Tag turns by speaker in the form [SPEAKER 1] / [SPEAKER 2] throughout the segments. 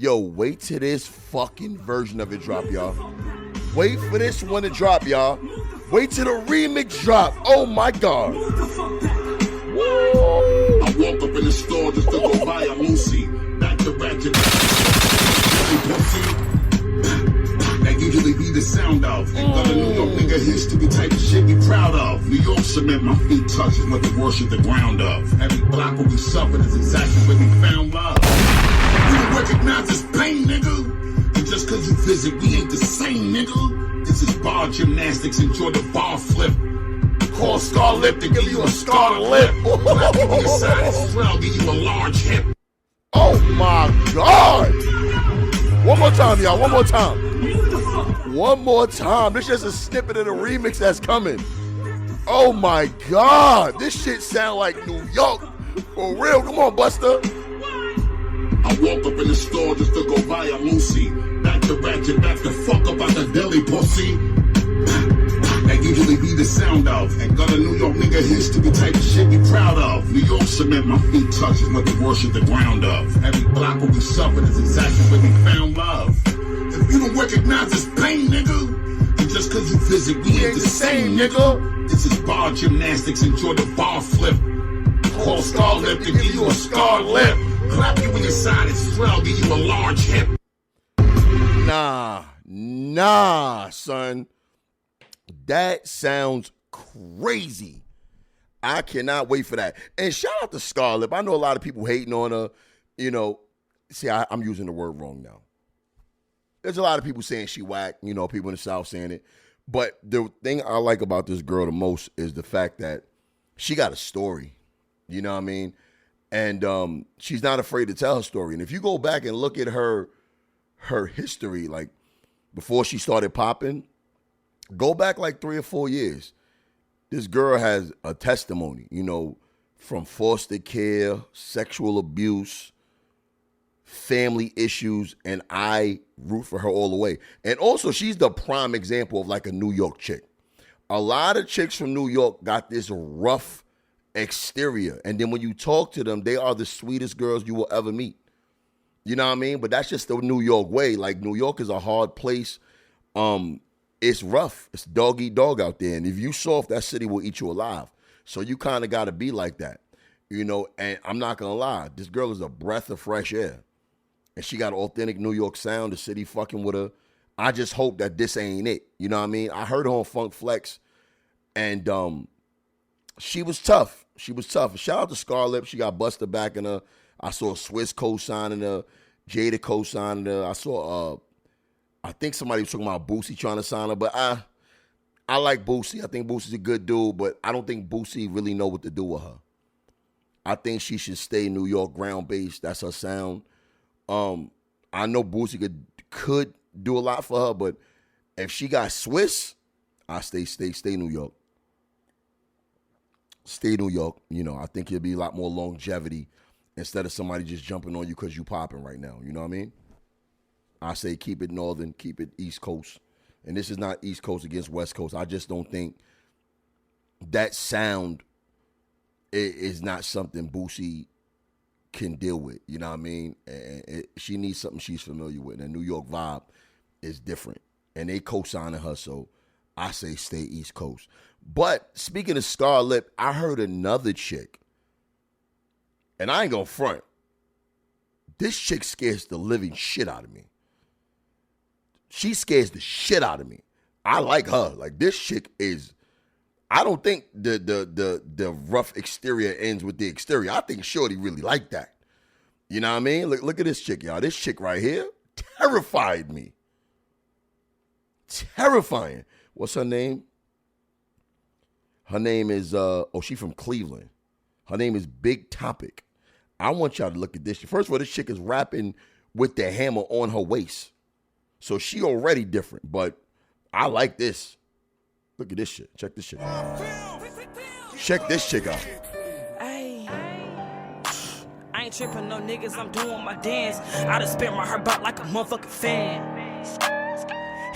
[SPEAKER 1] Yo, wait till this fucking version of it drop, y'all. Wait for this one to drop, y'all. Wait till the remix drop. Oh my God.
[SPEAKER 2] Woo. I walk up in the store just to go buy a Lucy. Back to ratchet. That usually be the sound of. Got a New York nigga history type of shit be proud of. New York cement my feet touch is what they worship the ground of. Every block where we suffered is exactly where we found love. You don't recognize this pain, nigga. And just cause you visit, we ain't the same, nigga. This is bar gymnastics, enjoy the bar flip. Call scar lip to give you a scar lip. Clap you on your side and swell, give you a large hip.
[SPEAKER 1] Oh my God. One more time, y'all. One more time. One more time. This is just a snippet of the remix that's coming. Oh my God. This shit sound like New York. For real. Come on, Buster.
[SPEAKER 2] I walk up in the store just to go buy a Lucy. Back to ratchet, back the fuck up out the deli, pussy. That usually be the sound of. And got a New York nigga history type of shit be proud of. New York cement my feet touch is what they worship the ground of. Every block where we suffered is exactly where we found love. If you don't recognize this pain, nigga, and just cause you visit, we ain't the same, nigga. This is bar gymnastics, enjoy the bar flip. Call scar lip to give you a scar lip. Clap you in your side and swell, give you a large hip.
[SPEAKER 1] Nah, son. That sounds crazy. I cannot wait for that. And shout out to Scarlett. I know a lot of people hating on her. You know, see, I'm using the word wrong now. There's a lot of people saying she whack. You know, people in the South saying it. But the thing I like about this girl the most is the fact that she got a story. You know what I mean? And she's not afraid to tell her story. And if you go back and look at her history, like before she started popping, go back like 3 or 4 years. This girl has a testimony, you know, from foster care, sexual abuse, family issues, and I root for her all the way. And also, she's the prime example of like a New York chick. A lot of chicks from New York got this rough exterior, and then when you talk to them, they are the sweetest girls you will ever meet. You know what I mean? But that's just the New York way. Like, New York is a hard place. It's rough. It's dog eat dog out there. And if you soft, that city will eat you alive. So you kind of got to be like that, you know. And I'm not going to lie. This girl is a breath of fresh air. And she got an authentic New York sound. The city fucking with her. I just hope that this ain't it. You know what I mean? I heard her on Funk Flex. And she was tough. She was tough. Shout out to Scarlett. She got Buster back in her. I saw Swiss co-signing her. Jada co-signing her. I saw... I think somebody was talking about Boosie trying to sign her, but I like Boosie. I think Boosie's a good dude, but I don't think Boosie really know what to do with her. I think she should stay New York ground-based. That's her sound. I know Boosie could do a lot for her, but if she got Swiss, I stay New York. Stay New York. You know, I think it'll be a lot more longevity instead of somebody just jumping on you because you popping right now. You know what I mean? I say keep it northern, keep it East Coast. And this is not East Coast against West Coast. I just don't think that sound is not something Boosie can deal with. You know what I mean? And she needs something she's familiar with. And the New York vibe is different. And they co-signing her, so I say stay East Coast. But speaking of Scarlett, I heard another chick. And I ain't gonna front. This chick scares the living shit out of me. She scares the shit out of me. I like her. Like, this chick is, I don't think the rough exterior ends with the exterior. I think Shorty really like that. You know what I mean? Look at this chick, y'all. This chick right here terrified me. Terrifying. What's her name? Her name is, she from Cleveland. Her name is Big Topic. I want y'all to look at this. First of all, this chick is rapping with the hammer on her waist. So she already different, but I like this. Look at this shit. Check this shit out. Check this chick out.
[SPEAKER 3] Ay. I ain't tripping no niggas, I'm doing my dance. I done spit my heart out like a motherfucking fan.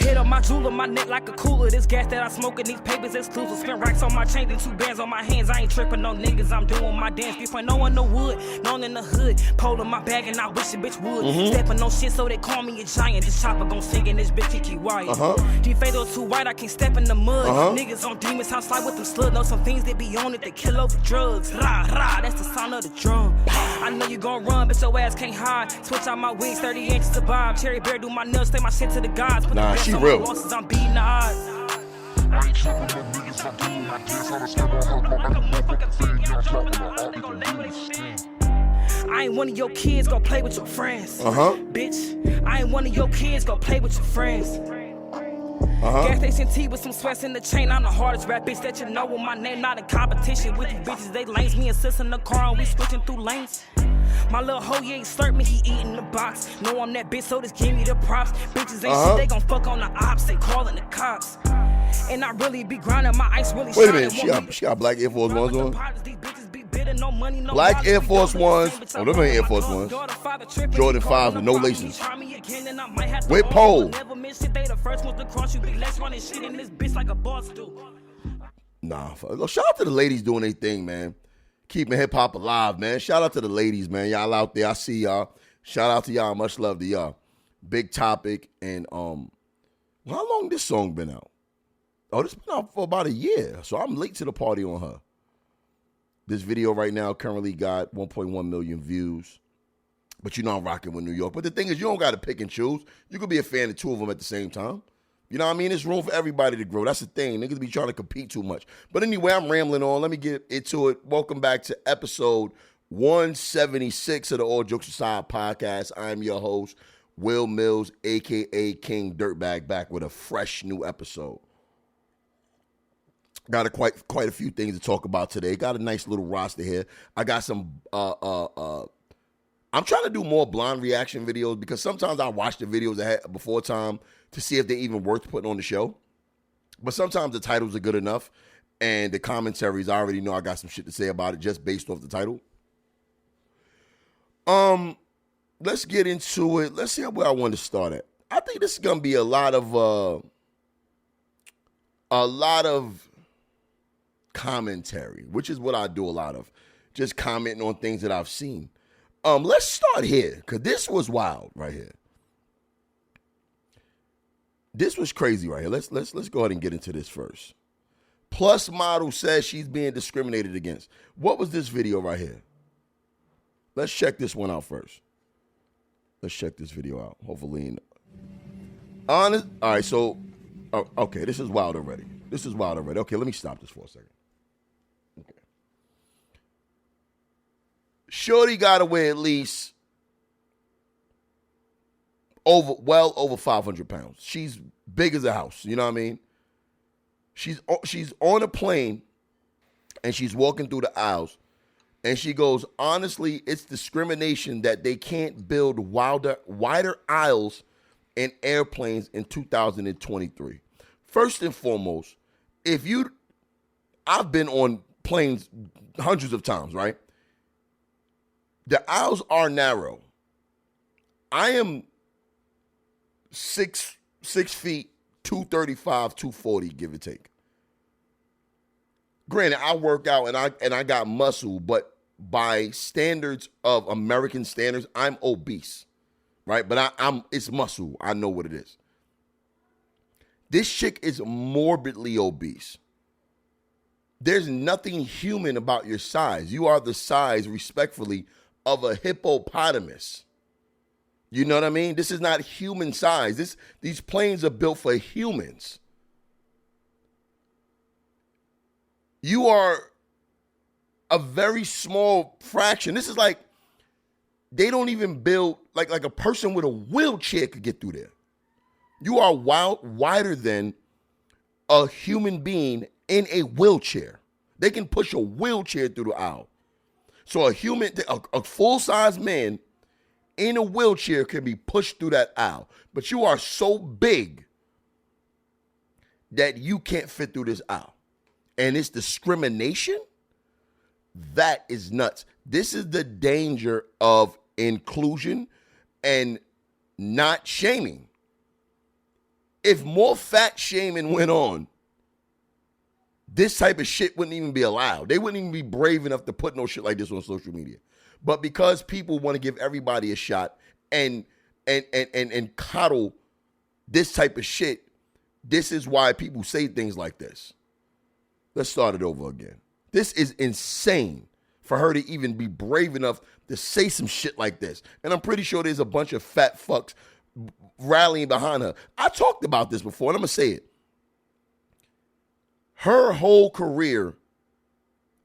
[SPEAKER 3] Hit on my jewel, my neck like a cooler. This gas that I smoke in these papers exclusive. Spin racks on my chain and 2 bands on my hands. I ain't tripping no niggas, I'm doing my dance. 3.0 in the wood, known in the hood. Pole in my bag and I wish a bitch would. Stepping on shit so they call me a giant. This chopper gon' sing in this bitch, he keep wire. These fatal too white, I can't step in the mud. Niggas on demons, house like with them slug. Know some things that be on it, they kill over drugs. Rah, rah, that's the sound of the drum. I know you gon' run, but your ass can't hide. Switch out my wings, 30 inches to bob. Cherry Bear do my nails, stay my shit to the gods. Put
[SPEAKER 1] Nah,
[SPEAKER 3] the
[SPEAKER 1] she
[SPEAKER 3] best on
[SPEAKER 1] real.
[SPEAKER 3] my losses, I'm beating the odds.
[SPEAKER 4] I ain't tripping no niggas, I'm doing my dance. I done spent all her my motherfucking thing. Yeah, I'm dropping her out, nigga, really skin.
[SPEAKER 3] I ain't one of your kids, go play with your friends. Bitch, I ain't one of your kids, go play with your friends. Gas station T with some sweats in the chain. I'm the hardest rap bitch that you know with my name. Not in competition with these bitches, they lanes. Me and sis in the car and we switching through lanes. My little hoe, you ain't slurp me, he eating the box. Know I'm that bitch, so just give me the props. Bitches ain't shit, they gon' fuck on the ops, they calling the cops. And I really be grinding, my ice really
[SPEAKER 1] Wait a
[SPEAKER 3] shining.
[SPEAKER 1] minute, she got black Air Force Ones on?
[SPEAKER 3] Black
[SPEAKER 1] Black Air Force Ones. Oh, them ain't Air Force Ones. Jordan 5s with no laces. With pole. Nah, shout out to the ladies doing their thing, man. Keeping hip hop alive, man. Shout out to the ladies, man. Y'all out there, I see y'all. Shout out to y'all. Much love to y'all. Big topic. And how long this song been out? Oh, this been out for about a year. So I'm late to the party on her. This video right now currently got 1.1 million views. But you know I'm rocking with New York. But the thing is, you don't got to pick and choose. You could be a fan of 2 of them at the same time. You know what I mean? There's room for everybody to grow. That's the thing. Niggas be trying to compete too much. But anyway, I'm rambling on. Let me get into it. Welcome back to episode 176 of the All Jokes Aside podcast. I'm your host, Will Mills, a.k.a. King Dirtbag, back with a fresh new episode. Got quite a few things to talk about today. Got a nice little roster here. I got some I'm trying to do more blind reaction videos because sometimes I watch the videos ahead before time to see if they're even worth putting on the show. But sometimes the titles are good enough and the commentaries, I already know I got some shit to say about it just based off the title. Let's get into it. Let's see where I want to start at. I think this is gonna be a lot of commentary, which is what I do a lot of, just commenting on things that I've seen. Let's start here because this was wild right here. This was crazy right here. Let's go ahead and get into this first. Plus model says she's being discriminated against. What was this video right here? Let's check this one out first. Let's check this video out. Hopefully, honest. All right, so okay, this is wild already. Okay, let me stop this for a second. Okay. Shorty got to weigh at least over 500 pounds. She's big as a house. You know what I mean? She's on a plane and she's walking through the aisles and she goes, honestly, it's discrimination that they can't build wider aisles in airplanes in 2023. First and foremost, I've been on planes hundreds of times, right? The aisles are narrow. I am 6 feet, 235, 240, give or take. Granted, I work out and I got muscle, but by standards of American standards, I'm obese, right? But it's muscle. I know what it is. This chick is morbidly obese. There's nothing human about your size. You are the size, respectfully, of a hippopotamus. You know what I mean? This is not human size. These planes are built for humans. You are a very small fraction. This is like, they don't even build, like a person with a wheelchair could get through there. You are wider than a human being in a wheelchair. They can push a wheelchair through the aisle. So a full-size man in a wheelchair can be pushed through that aisle. But you are so big that you can't fit through this aisle. And it's discrimination? That is nuts. This is the danger of inclusion and not shaming. If more fat shaming went on, this type of shit wouldn't even be allowed. They wouldn't even be brave enough to put no shit like this on social media. But because people want to give everybody a shot and coddle this type of shit, this is why people say things like this. Let's start it over again. This is insane for her to even be brave enough to say some shit like this. And I'm pretty sure there's a bunch of fat fucks rallying behind her. I talked about this before, and I'm going to say it. Her whole career,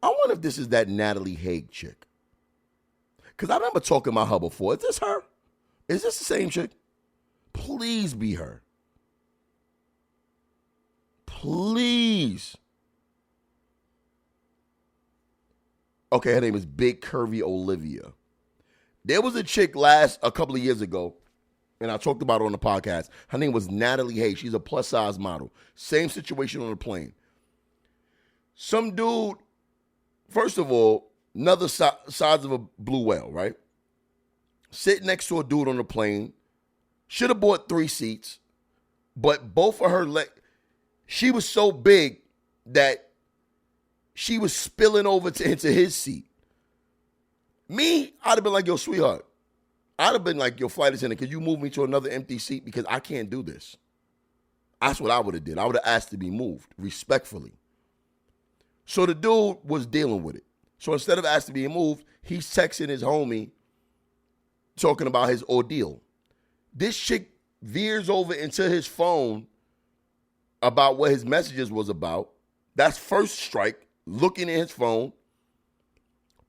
[SPEAKER 1] I wonder if this is that Natalie Haig chick. Because I remember talking about her before. Is this her? Is this the same chick? Please be her. Please. Okay, her name is Big Curvy Olivia. There was a chick a couple of years ago, and I talked about her on the podcast. Her name was Natalie Haig. She's a plus-size model. Same situation on the plane. Some dude, first of all, another size of a blue whale, right? Sitting next to a dude on the plane. Should have bought 3 seats, but both of her legs, she was so big that she was spilling over into his seat. Me, I'd have been like, yo, sweetheart. I'd have been like, yo, flight attendant, could you move me to another empty seat? Because I can't do this. That's what I would have did. I would have asked to be moved, respectfully. So the dude was dealing with it. So instead of asking to be moved, he's texting his homie, talking about his ordeal. This chick veers over into his phone about what his messages was about. That's first strike, looking at his phone,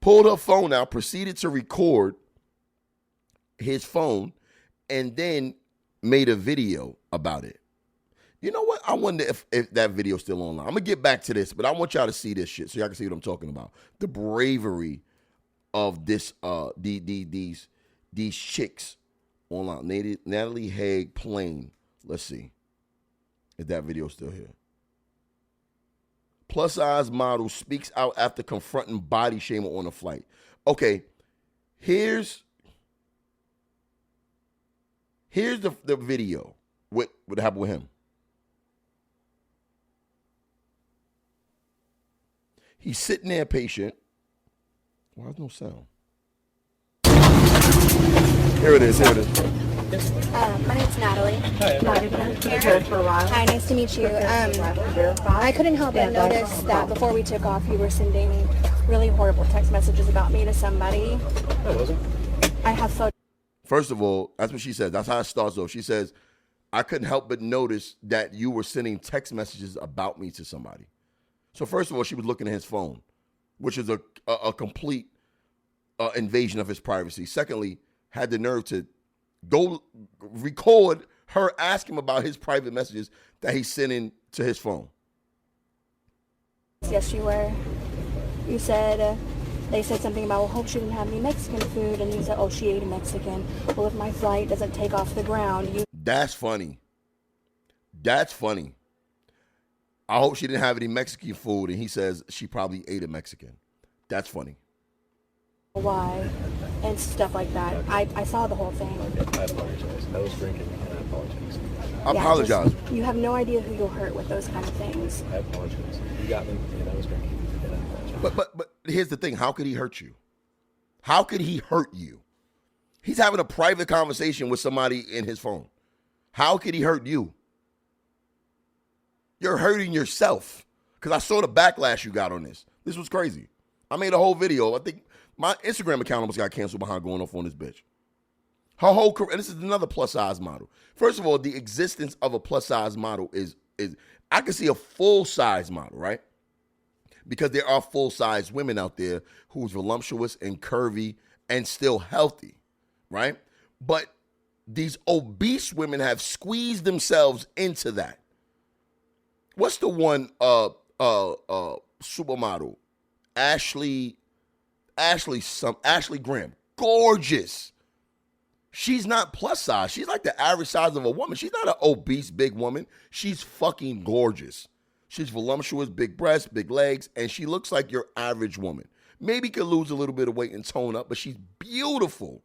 [SPEAKER 1] pulled her phone out, proceeded to record his phone, and then made a video about it. You know what? I wonder if that video's still online. I'm going to get back to this, but I want y'all to see this shit so y'all can see what I'm talking about. The bravery of this, these chicks online. Natalie Haig plane. Let's see if that video's still here. Plus-size model speaks out after confronting body shaming on a flight. Okay, here's the video. What happened with him? He's sitting there patient. Why is no sound? Here it is.
[SPEAKER 5] My name's Natalie. Hi, nice to meet you. I couldn't help but notice that before we took off, you were sending really horrible text messages about me to somebody.
[SPEAKER 6] I wasn't.
[SPEAKER 5] I have photos.
[SPEAKER 1] First of all, that's what she says. That's how it starts off. She says, I couldn't help but notice that you were sending text messages about me to somebody. So first of all, she was looking at his phone, which is a complete invasion of his privacy. Secondly, had the nerve to go record her asking about his private messages that he's sending to his phone.
[SPEAKER 5] Yes, you were. You said, they said something about, well, hope she didn't have any Mexican food. And you said, oh, she ate a Mexican. Well, if my flight doesn't take off the ground, you...
[SPEAKER 1] That's funny. That's funny. I hope she didn't have any Mexican food. And he says she probably ate a Mexican. That's funny.
[SPEAKER 5] Why? And stuff like that. I saw the whole thing.
[SPEAKER 6] I apologize. I was drinking and I apologize.
[SPEAKER 1] I apologize.
[SPEAKER 5] You have no idea who you'll hurt with those kind of things.
[SPEAKER 6] I apologize. You got me and I was drinking and I apologize.
[SPEAKER 1] But here's the thing. How could he hurt you? How could he hurt you? He's having a private conversation with somebody in his phone. How could he hurt you? You're hurting yourself. Because I saw the backlash you got on this. This was crazy. I made a whole video. I think my Instagram account almost got canceled behind going off on this bitch. Her whole career, and this is another plus-size model. First of all, the existence of a plus-size model is I can see a full-size model, right? Because there are full-size women out there who's voluptuous and curvy and still healthy, right? But these obese women have squeezed themselves into that. What's the one supermodel? Ashley Graham. Gorgeous. She's not plus size. She's like the average size of a woman. She's not an obese big woman. She's fucking gorgeous. She's voluptuous, big breasts, big legs, and she looks like your average woman. Maybe could lose a little bit of weight and tone up, but she's beautiful.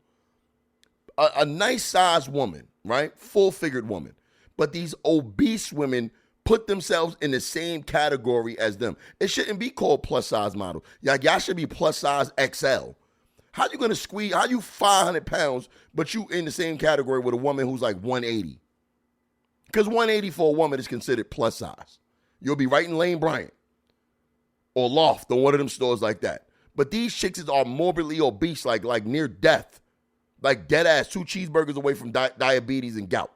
[SPEAKER 1] A nice sized woman, right? Full-figured woman. but these obese women put themselves in the same category as them. It shouldn't be called plus size model. Y'all should be plus size XL. How you gonna squeeze? How you 500 pounds, but you in the same category with a woman who's like 180? Because 180 for a woman is considered plus size. You'll be right in Lane Bryant or Loft or one of them stores like that. But these chicks are morbidly obese, like near death, like dead ass 2 cheeseburgers away from diabetes and gout.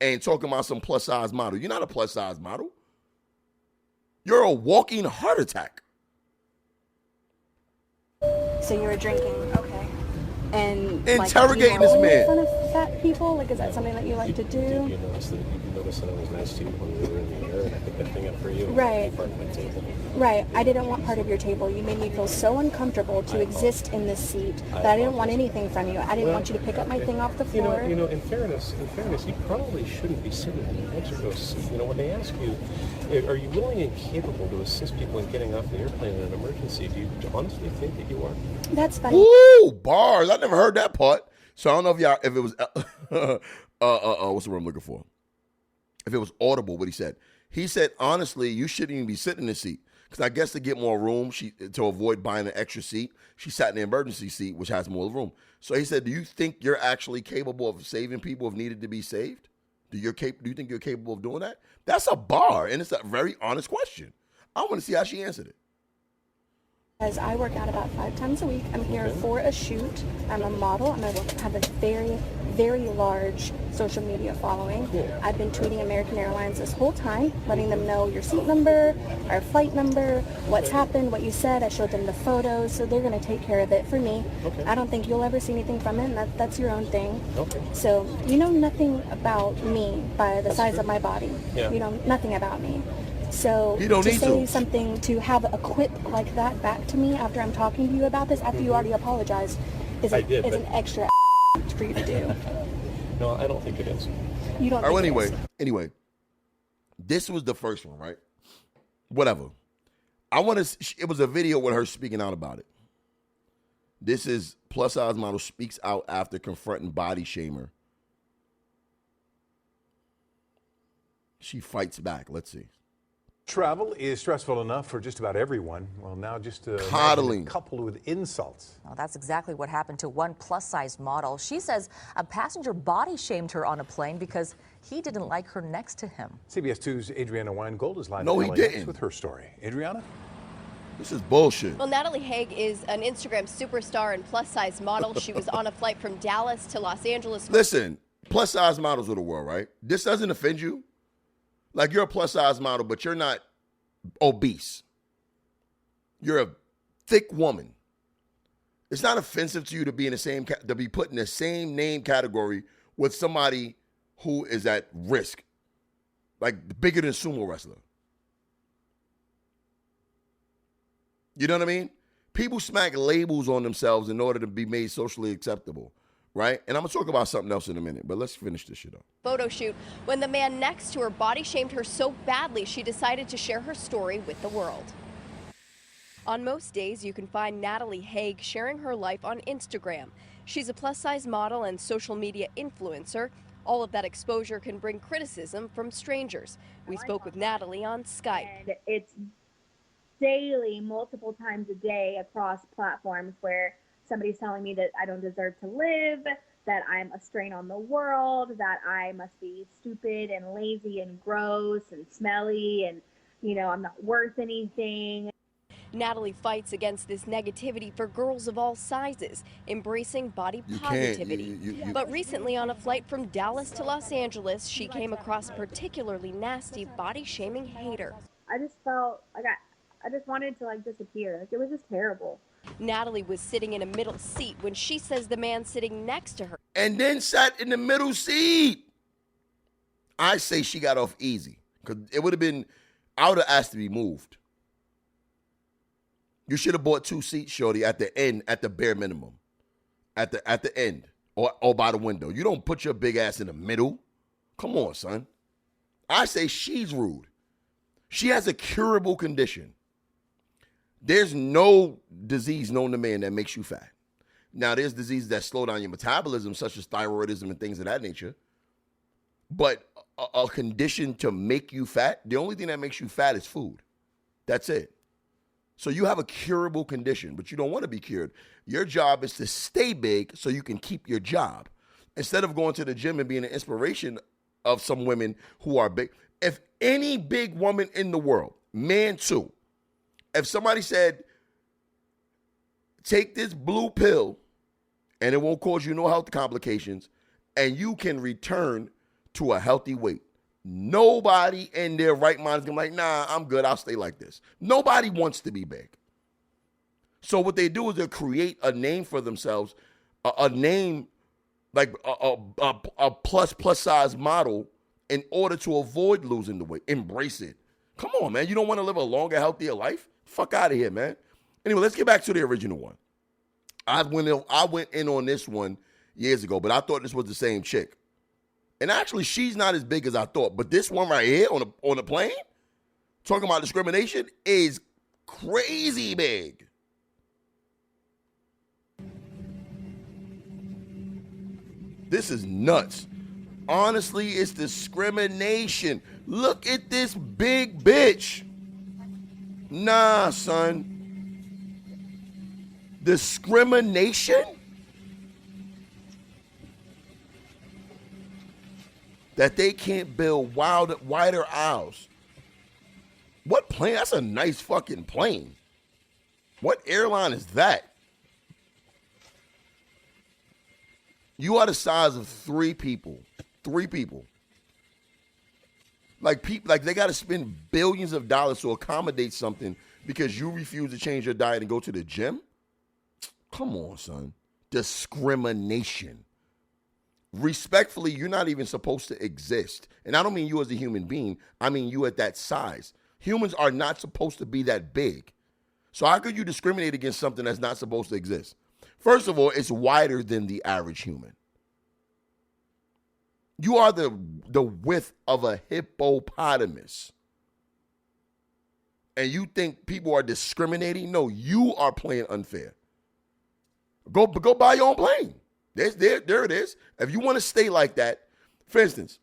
[SPEAKER 1] And talking about some plus size model. You're not a plus size model. You're a walking heart attack.
[SPEAKER 5] So you were drinking, okay. And
[SPEAKER 1] interrogating
[SPEAKER 5] like,
[SPEAKER 1] this man.
[SPEAKER 5] Make fun of fat people? Like, is that something that you like to do?
[SPEAKER 6] Did you notice that I was nice to you when we were in the air and I picked that thing up for you?
[SPEAKER 5] Right.
[SPEAKER 6] Part of my table.
[SPEAKER 5] Right. I didn't want part of your table. You made me feel so uncomfortable to exist in this seat that I didn't want anything from you. I didn't want you to pick up my thing off the floor.
[SPEAKER 6] You know, in fairness, you probably shouldn't be sitting in an extra seat. You know, when they ask you, are you willing and capable to assist people in getting off the airplane in an emergency, do you honestly think that you are?
[SPEAKER 5] That's funny.
[SPEAKER 1] Ooh, bars. I never heard that part. So I don't know if it was, what's the word I'm looking for? If it was audible, what he said. He said, honestly, you shouldn't even be sitting in the seat. Because I guess to get more room, to avoid buying an extra seat, she sat in the emergency seat, which has more room. So he said, do you think you're actually capable of saving people if needed to be saved? Do you think you're capable of doing that? That's a bar, and it's a very honest question. I want to see how she answered it.
[SPEAKER 5] As I work out about 5 times a week. I'm here for a shoot. I'm a model. I have a very, very large social media following.
[SPEAKER 6] Cool.
[SPEAKER 5] I've been tweeting American Airlines this whole time, letting them know your seat number, our flight number, what's happened, what you said. I showed them the photos, so they're going to take care of it for me.
[SPEAKER 6] Okay.
[SPEAKER 5] I don't think you'll ever see anything from it, and that's your own thing.
[SPEAKER 6] Okay.
[SPEAKER 5] So you know nothing about me by the size of my body.
[SPEAKER 6] Yeah.
[SPEAKER 5] You know nothing about me. So
[SPEAKER 1] You don't
[SPEAKER 5] to
[SPEAKER 1] need
[SPEAKER 5] say
[SPEAKER 1] to.
[SPEAKER 5] something, to have a quip like that back to me after I'm talking to you about this, after you already apologized, is
[SPEAKER 6] I did,
[SPEAKER 5] an
[SPEAKER 6] but-
[SPEAKER 5] extra for you to do.
[SPEAKER 6] No, I don't think it is.
[SPEAKER 5] You don't.
[SPEAKER 1] All right,
[SPEAKER 5] think it is.
[SPEAKER 1] anyway, this was the first one, right? Whatever. It was a video with her speaking out about it. This is plus size model speaks out after confronting body shamer. She fights back. Let's see.
[SPEAKER 7] Travel is stressful enough for just about everyone. Well, now just
[SPEAKER 1] Coddling.
[SPEAKER 7] coupled with insults.
[SPEAKER 8] Well, that's exactly what happened to one plus-size model. She says a passenger body shamed her on a plane because he didn't like her next to him.
[SPEAKER 7] CBS 2's Adriana Weingold is live
[SPEAKER 1] No,
[SPEAKER 7] in
[SPEAKER 1] he
[SPEAKER 7] LAX
[SPEAKER 1] didn't.
[SPEAKER 7] with her story. Adriana?
[SPEAKER 1] This is bullshit.
[SPEAKER 9] Well, Natalie Haig is an Instagram superstar and plus-size model. She was on a flight from Dallas to Los Angeles.
[SPEAKER 1] Listen, plus size models of the world, right? This doesn't offend you. Like, you're a plus size model, but you're not obese. You're a thick woman. It's not offensive to you to be in the same to be put in the same name category with somebody who is at risk, like bigger than a sumo wrestler. You know what I mean? People smack labels on themselves in order to be made socially acceptable, right? And I'm gonna talk about something else in a minute, but let's finish this shit up.
[SPEAKER 9] Photo shoot when the man next to her body shamed her so badly she decided to share her story with the world. On most days, you can find Natalie Haig sharing her life on Instagram. She's a plus-size model and social media influencer. All of that exposure can bring criticism from strangers. We spoke with Natalie on Skype.
[SPEAKER 10] And it's daily, multiple times a day across platforms where somebody's telling me that I don't deserve to live, that I'm a strain on the world, that I must be stupid and lazy and gross and smelly and, you know, I'm not worth anything.
[SPEAKER 9] Natalie fights against this negativity for girls of all sizes, embracing body positivity. But recently on a flight from Dallas to Los Angeles, she came across a particularly nasty body-shaming hater.
[SPEAKER 10] I just felt like I just wanted to like disappear. Like, it was just terrible.
[SPEAKER 9] Natalie was sitting in a middle seat when she says the man sitting next to her
[SPEAKER 1] And then sat in the middle seat. I say she got off easy because it would have been, I would have asked to be moved. You should have bought 2 seats, shorty, at the end, at the bare minimum. At the end or by the window. You don't put your big ass in the middle. Come on, son. I say she's rude. She has a curable condition. There's no disease known to man that makes you fat. Now, there's diseases that slow down your metabolism, such as thyroidism and things of that nature. but a condition to make you fat, the only thing that makes you fat is food. That's it. So you have a curable condition, but you don't want to be cured. Your job is to stay big so you can keep your job. Instead of going to the gym and being an inspiration of some women who are big. If any big woman in the world, man too, if somebody said, take this blue pill and it won't cause you no health complications and you can return to a healthy weight. Nobody in their right mind is going to be like, nah, I'm good. I'll stay like this. Nobody wants to be big. So what they do is they create a name for themselves, a name like a plus size model in order to avoid losing the weight. Embrace it. Come on, man. You don't want to live a longer, healthier life? Fuck out of here, man. Anyway, let's get back to the original one. I went in on this one years ago, but I thought this was the same chick. And actually, she's not as big as I thought. But this one right here on the plane, talking about discrimination, is crazy big. This is nuts. Honestly, it's discrimination. Look at this big bitch. Nah, son. Discrimination? That they can't build wider aisles. What plane? That's a nice fucking plane. What airline is that? You are the size of 3 people. 3 people. Like they got to spend billions of dollars to accommodate something because you refuse to change your diet and go to the gym? Come on, son. Discrimination. Respectfully, you're not even supposed to exist. And I don't mean you as a human being. I mean you at that size. Humans are not supposed to be that big. So how could you discriminate against something that's not supposed to exist? First of all, it's wider than the average human. You are the width of a hippopotamus. And you think people are discriminating? No, you are playing unfair. Go buy your own plane. There it is. If you want to stay like that, for instance,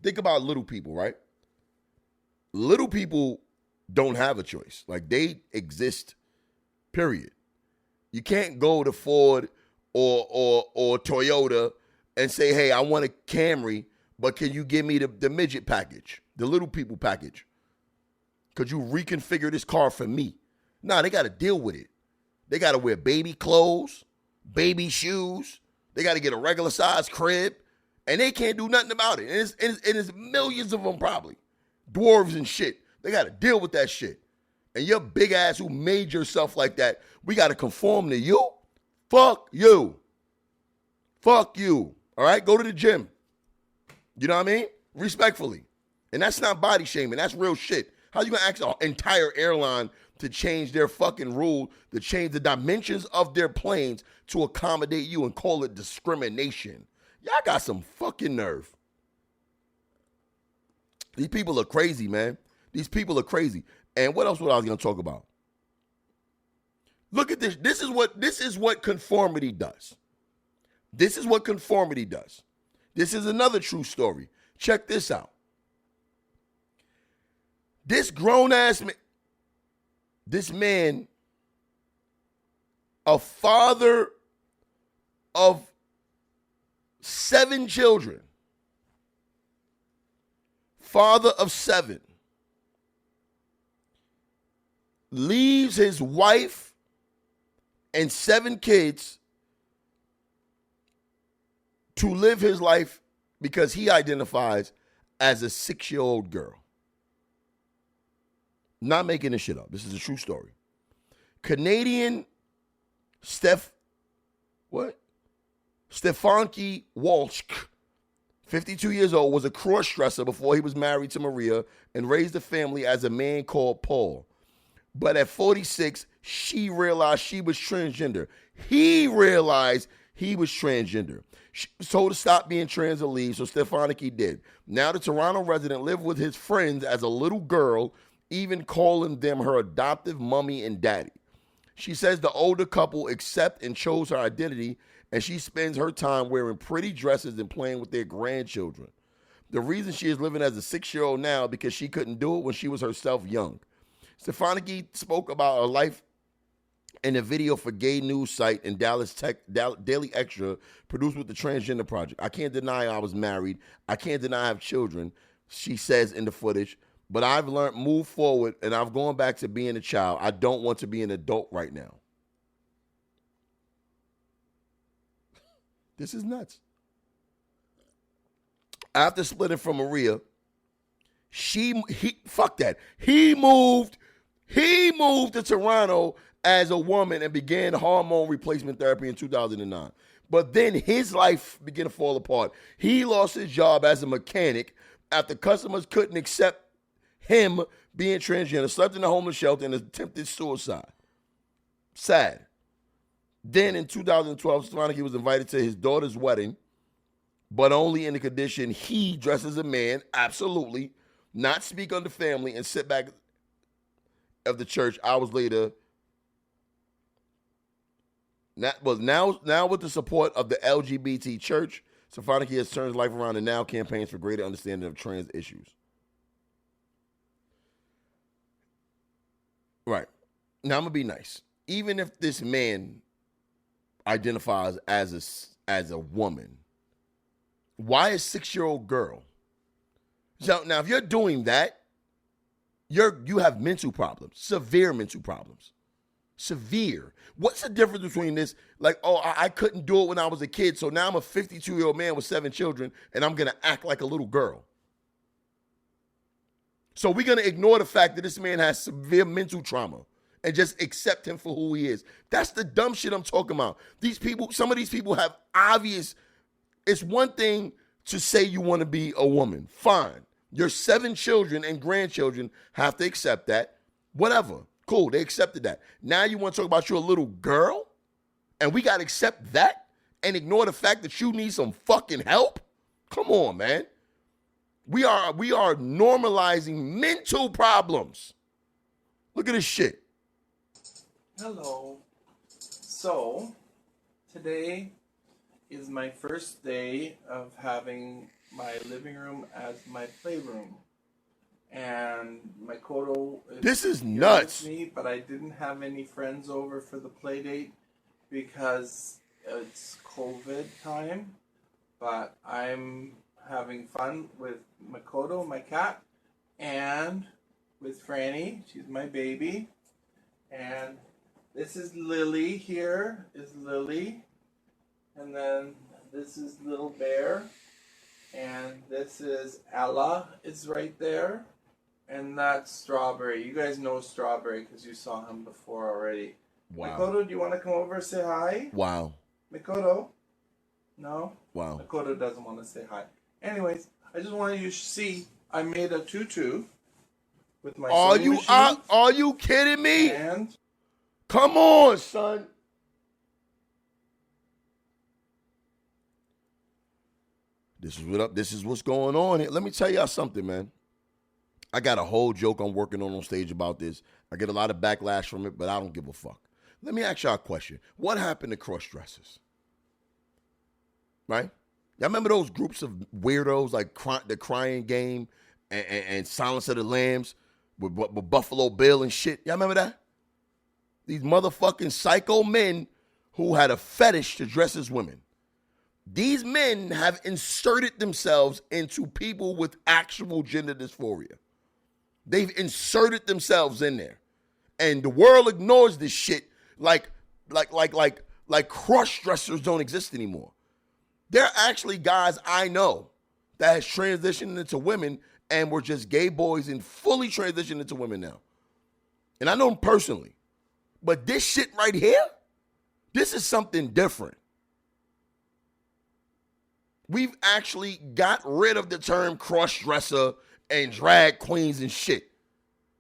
[SPEAKER 1] think about little people, right? Little people don't have a choice. Like, they exist, period. You can't go to Ford or Toyota and say, hey, I want a Camry, but can you give me the midget package, the little people package? Could you reconfigure this car for me? Nah, they got to deal with it. They got to wear baby clothes, baby shoes. They got to get a regular size crib, and they can't do nothing about it. And it's millions of them probably. Dwarves and shit. They got to deal with that shit. And your big ass who made yourself like that, we got to conform to you? Fuck you. Fuck you. All right? Go to the gym. You know what I mean? Respectfully. And that's not body shaming. That's real shit. How you going to ask an entire airline to change their fucking rule, to change the dimensions of their planes to accommodate you and call it discrimination? Y'all got some fucking nerve. These people are crazy, man. These people are crazy. And what else was I going to talk about? Look at this. This is what conformity does. This is what conformity does. This is another true story. Check this out. This grown-ass man, this man, a father of 7 children, father of 7, leaves his wife and 7 kids to live his life because he identifies as a 6-year-old girl. Not making this shit up. This is a true story. Canadian Stefanki Walsh, 52 years old, was a cross-dresser before he was married to Maria and raised a family as a man called Paul. But at 46, she realized she was transgender. He realized he was transgender. She was told to stop being trans or leave, so Stefanki did. Now the Toronto resident lived with his friends as a little girl, even calling them her adoptive mommy and daddy. She says the older couple accept and chose her identity, and she spends her time wearing pretty dresses and playing with their grandchildren. The reason she is living as a 6-year-old now because she couldn't do it when she was herself young. Stefaniki spoke about her life in a video for gay news site in Dallas Daily Extra, produced with the Transgender Project. I can't deny I was married. I can't deny I have children, she says in the footage. But I've learned move forward, and I've gone back to being a child. I don't want to be an adult right now. This is nuts. After splitting from Maria, he moved to Toronto as a woman and began hormone replacement therapy in 2009. But then his life began to fall apart. He lost his job as a mechanic after customers couldn't accept him being transgender, slept in a homeless shelter, and attempted suicide. Sad. Then in 2012, Stefaniki was invited to his daughter's wedding, but only in the condition he dress as a man, absolutely, not speak on the family, and sit back of the church hours later. Now with the support of the LGBT church, Stefaniki has turned his life around and now campaigns for greater understanding of trans issues. Right. Now I'm going to be nice. Even if this man identifies as a woman, why a 6-year-old girl? So now if you're doing that, you have mental problems, severe mental problems. Severe. What's the difference between this? Like, oh, I couldn't do it when I was a kid, so now I'm a 52-year-old man with 7 children, and I'm going to act like a little girl. So we're going to ignore the fact that this man has severe mental trauma and just accept him for who he is. That's the dumb shit I'm talking about. Some of these people have obvious. It's one thing to say you want to be a woman. Fine. Your 7 children and grandchildren have to accept that. Whatever. Cool, they accepted that. Now you want to talk about you're a little girl? And we got to accept that and ignore the fact that you need some fucking help? Come on, man. We are normalizing mental problems. Look at this shit.
[SPEAKER 11] Hello. So, today is my first day of having my living room as my playroom. And my Kodo
[SPEAKER 1] This is nuts.
[SPEAKER 11] With me, but I didn't have any friends over for the play date because it's COVID time. But I'm having fun with Makoto, my cat, and with Franny. She's my baby. And this is Lily here, is Lily. And then this is Little Bear. And this is Ella is right there. And that's Strawberry. You guys know Strawberry because you saw him before already.
[SPEAKER 1] Wow.
[SPEAKER 11] Makoto, do you want to come over and say hi?
[SPEAKER 1] Wow.
[SPEAKER 11] Makoto? No?
[SPEAKER 1] Wow.
[SPEAKER 11] Makoto doesn't want to say hi. Anyways, I just wanted you to see I made a tutu with my sewing machine.
[SPEAKER 1] Are you kidding me?
[SPEAKER 11] And
[SPEAKER 1] come on, son. This is what's going on here. Let me tell y'all something, man. I got a whole joke I'm working on stage about this. I get a lot of backlash from it, but I don't give a fuck. Let me ask y'all a question. What happened to cross-dressers? Right? Y'all remember those groups of weirdos like The Crying Game and Silence of the Lambs with Buffalo Bill and shit? Y'all remember that? These motherfucking psycho men who had a fetish to dress as women. These men have inserted themselves into people with actual gender dysphoria. They've inserted themselves in there. And the world ignores this shit like cross-dressers don't exist anymore. There are actually guys I know that has transitioned into women and were just gay boys and fully transitioned into women now. And I know them personally. But this shit right here, this is something different. We've actually got rid of the term cross-dresser and drag queens and shit.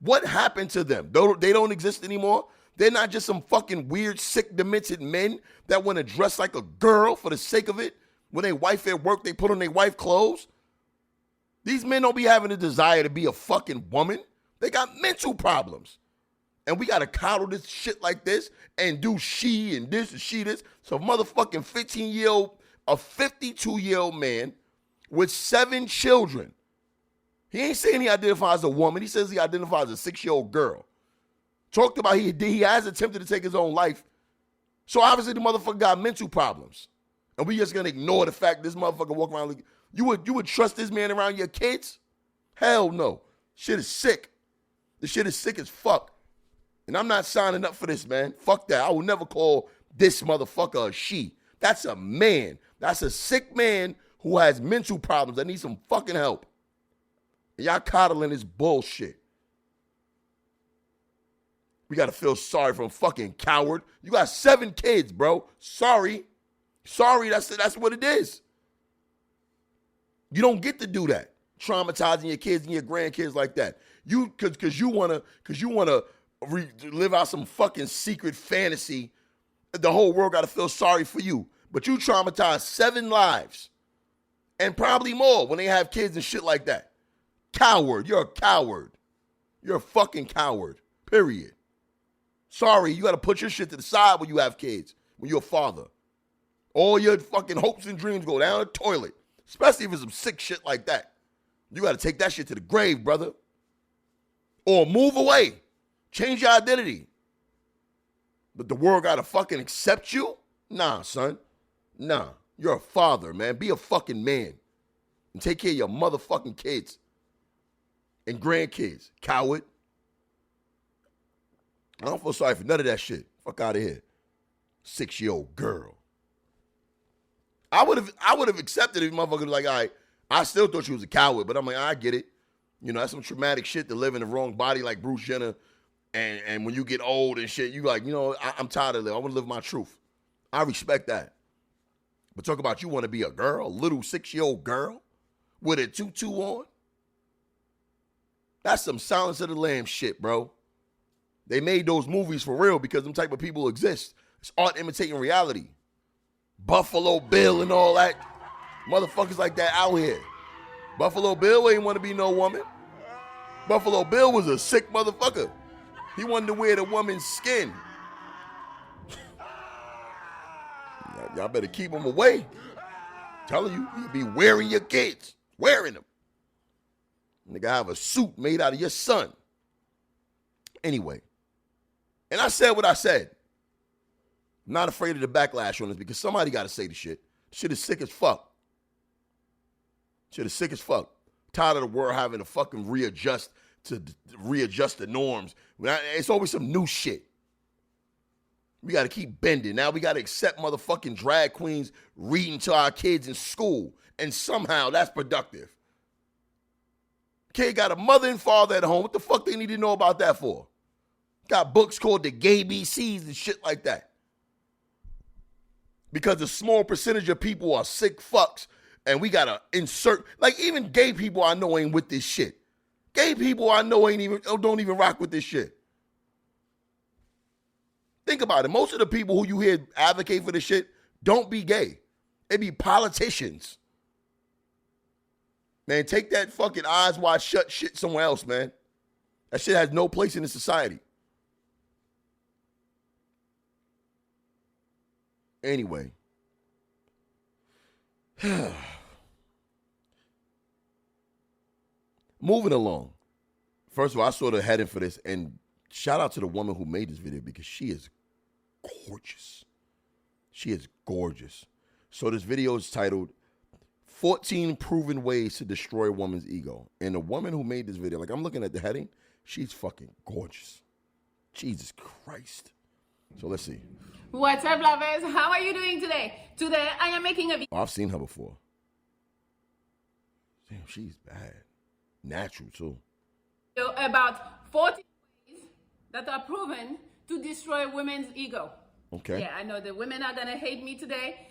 [SPEAKER 1] What happened to them? They don't exist anymore? They're not just some fucking weird, sick, demented men that want to dress like a girl for the sake of it. When they wife at work, they put on their wife clothes. These men don't be having a desire to be a fucking woman. They got mental problems. And we got to coddle this shit like this and do she and this and she this. So motherfucking 15-year-old, a 52-year-old man with 7 children. He ain't saying he identifies as a woman. He says he identifies as a 6-year-old girl. Talked about he has attempted to take his own life. So obviously the motherfucker got mental problems. And we just gonna ignore the fact this motherfucker walk around like, you would trust this man around your kids? Hell no. Shit is sick. This shit is sick as fuck. And I'm not signing up for this, man. Fuck that. I will never call this motherfucker a she. That's a man. That's a sick man who has mental problems that needs some fucking help. And y'all coddling this bullshit. We gotta feel sorry for a fucking coward. You got 7 kids, bro. Sorry, that's what it is. You don't get to do that. Traumatizing your kids and your grandkids like that. Cause you wanna live out some fucking secret fantasy. The whole world gotta feel sorry for you. But you traumatized 7 lives. And probably more when they have kids and shit like that. Coward. You're a coward. You're a fucking coward. Period. Sorry, you got to put your shit to the side when you have kids, when you're a father. All your fucking hopes and dreams go down the toilet, especially if it's some sick shit like that. You got to take that shit to the grave, brother. Or move away. Change your identity. But the world got to fucking accept you? Nah, son. Nah. You're a father, man. Be a fucking man. And take care of your motherfucking kids and grandkids. Coward. I don't feel sorry for none of that shit. Fuck out of here. 6-year-old girl. I would have accepted it if motherfucker was like, all right, I still thought she was a coward, but I'm like, I get it. You know, that's some traumatic shit to live in the wrong body like Bruce Jenner. And when you get old and shit, you like, you know, I'm tired of living. I want to live my truth. I respect that. But talk about you want to be a girl, a little 6-year-old girl with a tutu on? That's some Silence of the Lambs shit, bro. They made those movies for real because them type of people exist. It's art imitating reality. Buffalo Bill and all that. Motherfuckers like that out here. Buffalo Bill ain't want to be no woman. Buffalo Bill was a sick motherfucker. He wanted to wear the woman's skin. Y'all better keep him away. Telling you, you be wearing your kids. Wearing them. Nigga have a suit made out of your son. Anyway. And I said what I said. I'm not afraid of the backlash on this because somebody got to say the shit. Shit is sick as fuck. Shit is sick as fuck. Tired of the world having to fucking readjust the norms. It's always some new shit. We got to keep bending. Now we got to accept motherfucking drag queens reading to our kids in school. And somehow that's productive. Kid got a mother and father at home. What the fuck they need to know about that for? Got books called the Gay BCs and shit like that. Because a small percentage of people are sick fucks and we got to insert, like even gay people I know ain't with this shit. Gay people I know don't even rock with this shit. Think about it. Most of the people who you hear advocate for this shit don't be gay. They be politicians. Man, take that fucking eyes wide shut shit somewhere else, man. That shit has no place in the society. Anyway. Moving along. First of all, I saw the heading for this, and shout out to the woman who made this video because she is gorgeous. She is gorgeous. So this video is titled 14 Proven Ways to Destroy a Woman's Ego. And the woman who made this video, like I'm looking at the heading, she's fucking gorgeous. Jesus Christ. So let's see.
[SPEAKER 12] What's up, lovers? How are you doing today? Today, I am making a video.
[SPEAKER 1] I've seen her before. Damn, she's bad. Natural, too.
[SPEAKER 12] About 14 ways that are proven to destroy women's ego.
[SPEAKER 1] Okay.
[SPEAKER 12] Yeah, I know the women are going to hate me today.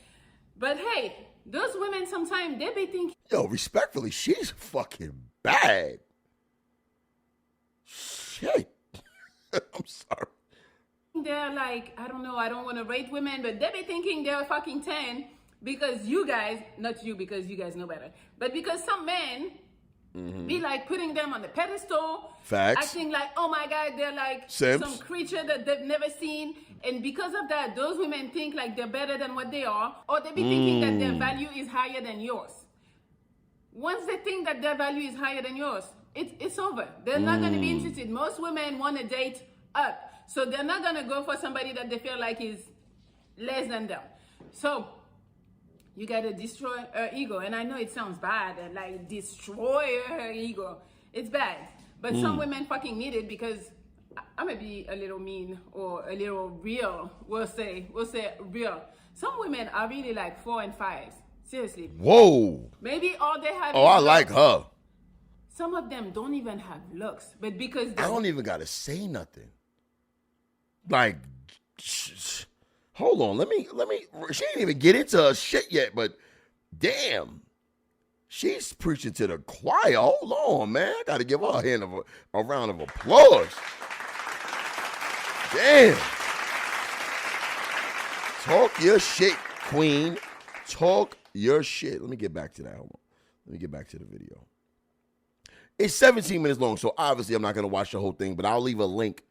[SPEAKER 12] But hey, those women sometimes, they be thinking...
[SPEAKER 1] Yo, respectfully, she's fucking bad. Shit. I'm sorry.
[SPEAKER 12] They're like, I don't know, I don't want to rate women, but they be thinking they're fucking 10 because you guys, not you because you guys know better, but because some men be like putting them on the pedestal.
[SPEAKER 1] Facts.
[SPEAKER 12] Acting like, oh my God, they're like
[SPEAKER 1] Simps.
[SPEAKER 12] some creature that they've never seen. And because of that, those women think like they're better than what they are, or they be thinking that their value is higher than yours. once they think that their value is higher than yours, it's over. They're not going to be interested. Most women want to date up. So they're not going to go for somebody that they feel like is less than them. So you got to destroy her ego. And I know it sounds bad, like destroy her ego. It's bad. But some women fucking need it because I'm going to be a little mean or a little real. We'll say real. Some women are really like 4 and 5s. Seriously.
[SPEAKER 1] Whoa.
[SPEAKER 12] Maybe all they have
[SPEAKER 1] Oh, I like her.
[SPEAKER 12] Some of them don't even have looks. But because
[SPEAKER 1] I don't even got to say nothing. Like, hold on. Let me. She ain't even get into her shit yet, but damn. She's preaching to the choir. Hold on, man. I got to give her a round of applause. Damn. Talk your shit, queen. Talk your shit. Let me get back to that. Hold on. Let me get back to the video. It's 17 minutes long, so obviously I'm not going to watch the whole thing, but I'll leave a link,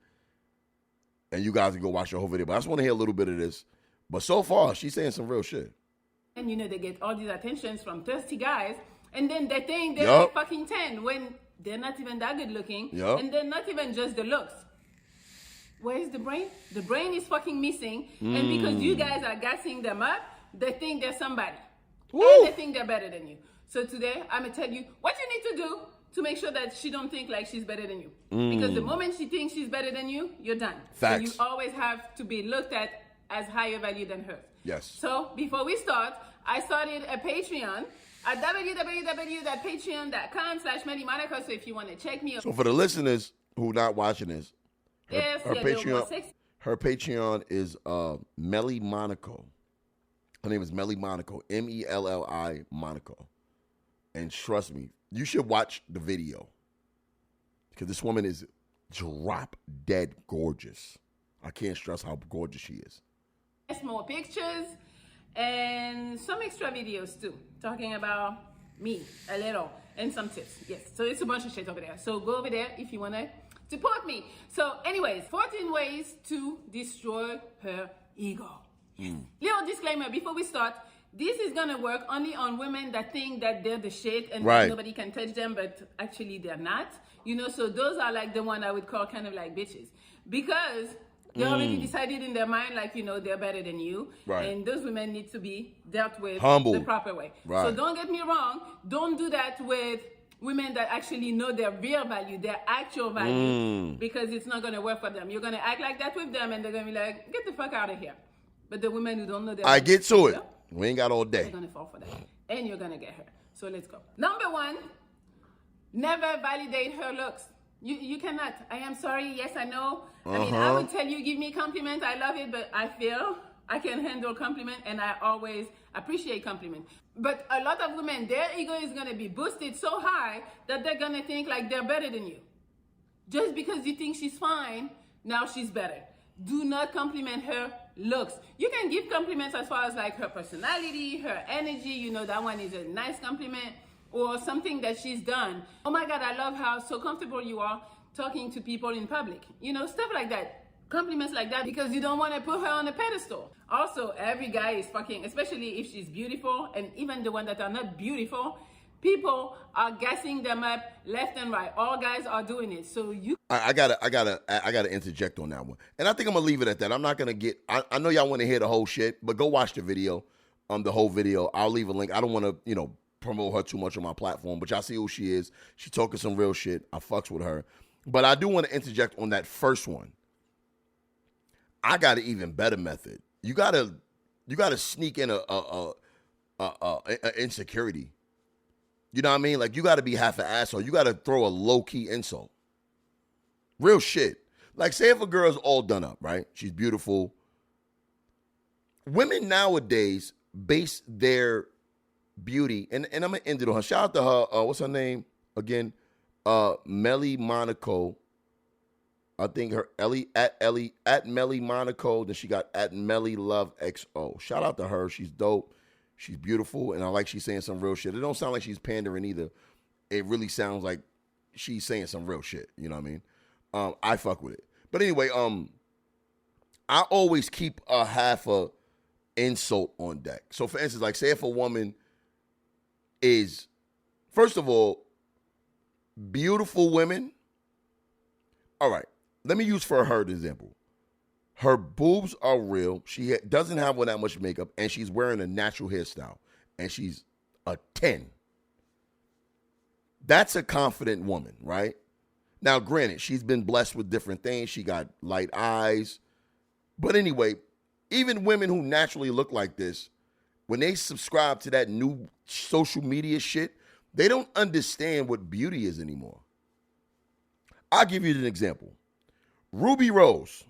[SPEAKER 1] and you guys can go watch the whole video. But I just want to hear a little bit of this. But so far, she's saying some real shit.
[SPEAKER 12] And, they get all these attentions from thirsty guys, and then they think they're like fucking 10 when they're not even that good looking, and they're not even just the looks. Where's the brain? The brain is fucking missing, and because you guys are gassing them up, they think they're somebody.
[SPEAKER 1] Woo.
[SPEAKER 12] And they think they're better than you. So today, I'm going to tell you what you need to do to make sure that she don't think like she's better than you. Because the moment she thinks she's better than you, you're done.
[SPEAKER 1] Facts.
[SPEAKER 12] So you always have to be looked at as higher value than her.
[SPEAKER 1] Yes.
[SPEAKER 12] So before we start, I started a Patreon at www.patreon.com/MellyMonaco. So if you want to check me out.
[SPEAKER 1] So for the listeners who not watching this, her
[SPEAKER 12] Patreon,
[SPEAKER 1] Patreon is Melly Monaco. Her name is Melly Monaco, Melli Monaco. And trust me, you should watch the video because this woman is drop dead gorgeous. I can't stress how gorgeous she is.
[SPEAKER 12] More pictures and some extra videos too, talking about me a little and some tips. Yes, so it's a bunch of shit over there. So go over there if you want to support me. So anyways, 14 ways to destroy her ego. Little disclaimer before we start. This is going to work only on women that think that they're the shit and that nobody can touch them, but actually they're not. So those are like the one I would call kind of like bitches. Because they already decided in their mind, like, they're better than you.
[SPEAKER 1] Right.
[SPEAKER 12] And those women need to be dealt with
[SPEAKER 1] humble,
[SPEAKER 12] the proper way.
[SPEAKER 1] Right.
[SPEAKER 12] So don't get me wrong. Don't do that with women that actually know their real value, their actual value, because it's not going to work for them. You're going to act like that with them, and they're going to be like, get the fuck out of here. But the women who don't know their value,
[SPEAKER 1] get to it. We ain't got all day.
[SPEAKER 12] You're going to fall for that. And you're going to get her. So let's go. Number 1, never validate her looks. You cannot. I am sorry. Yes, I know. I mean, I would tell you, give me a compliment. I love it, but I feel I can handle compliment, and I always appreciate compliment. But a lot of women, their ego is going to be boosted so high that they're going to think like they're better than you. Just because you think she's fine, now she's better. Do not compliment her looks. You can give compliments as far as like her personality, her energy. That one is a nice compliment. Or something that she's done. Oh my God, I love how so comfortable you are talking to people in public. Stuff like that. Compliments like that because you don't want to put her on a pedestal. Also, every guy is fucking, especially if she's beautiful, and even the ones that are not beautiful, people are gassing them up left and right. All guys are doing it. So
[SPEAKER 1] I gotta interject on that one. And I think I'm gonna leave it at that. I'm not gonna I know y'all want to hear the whole shit, but go watch the video. The whole video. I'll leave a link. I don't want to, promote her too much on my platform, but y'all see who she is. She talking some real shit. I fucks with her. But I do want to interject on that first one. I got an even better method. You gotta sneak in a insecurity. You know what I mean? Like, you gotta be half an asshole. You gotta throw a low-key insult. Real shit. Like, say if a girl's all done up, right? She's beautiful. Women nowadays base their beauty, and I'm gonna end it on her. Shout out to her. What's her name again? Melly Monaco. I think her at Melly Monaco. Then she got at Melly Love XO. Shout out to her. She's dope. She's beautiful, and I like she's saying some real shit. It don't sound like she's pandering either. It really sounds like she's saying some real shit. You know what I mean? I fuck with it. But anyway, I always keep a half a insult on deck. So for instance, like say if a woman is First of all, beautiful women. All right, let me use for her an example. Her boobs are real. She doesn't have on that much makeup, and she's wearing a natural hairstyle, and she's a 10. That's a confident woman, right? Now, granted, she's been blessed with different things. She got light eyes. But anyway, even women who naturally look like this, when they subscribe to that new social media shit, they don't understand what beauty is anymore. I'll give you an example. Ruby Rose.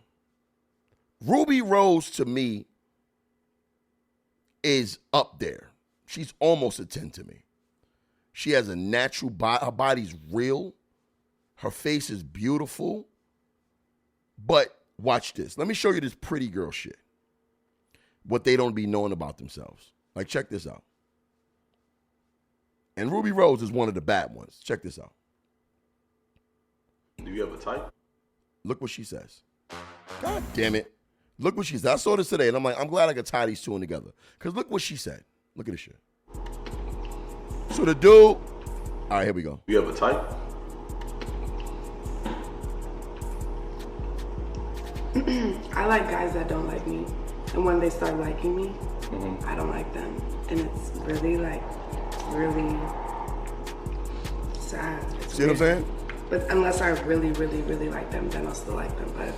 [SPEAKER 1] Ruby Rose, to me, is up there. She's almost a 10 to me. She has a natural body. Her body's real. Her face is beautiful. But watch this. Let me show you this pretty girl shit. What they don't be knowing about themselves. Like, check this out. And Ruby Rose is one of the bad ones. Check this out.
[SPEAKER 13] Do you have a type?
[SPEAKER 1] Look what she says. God damn it. Look what she said. I saw this today, and I'm like, I'm glad I could tie these two in together. Because look what she said. Look at this shit. So the dude, all right, here we go.
[SPEAKER 13] Do you have a type?
[SPEAKER 14] I like guys that don't like me. And when they start liking me, I don't like them. And it's really, like, really sad. It's
[SPEAKER 1] See what I'm saying?
[SPEAKER 14] But unless I really, really, really like them, then I'll still like them. But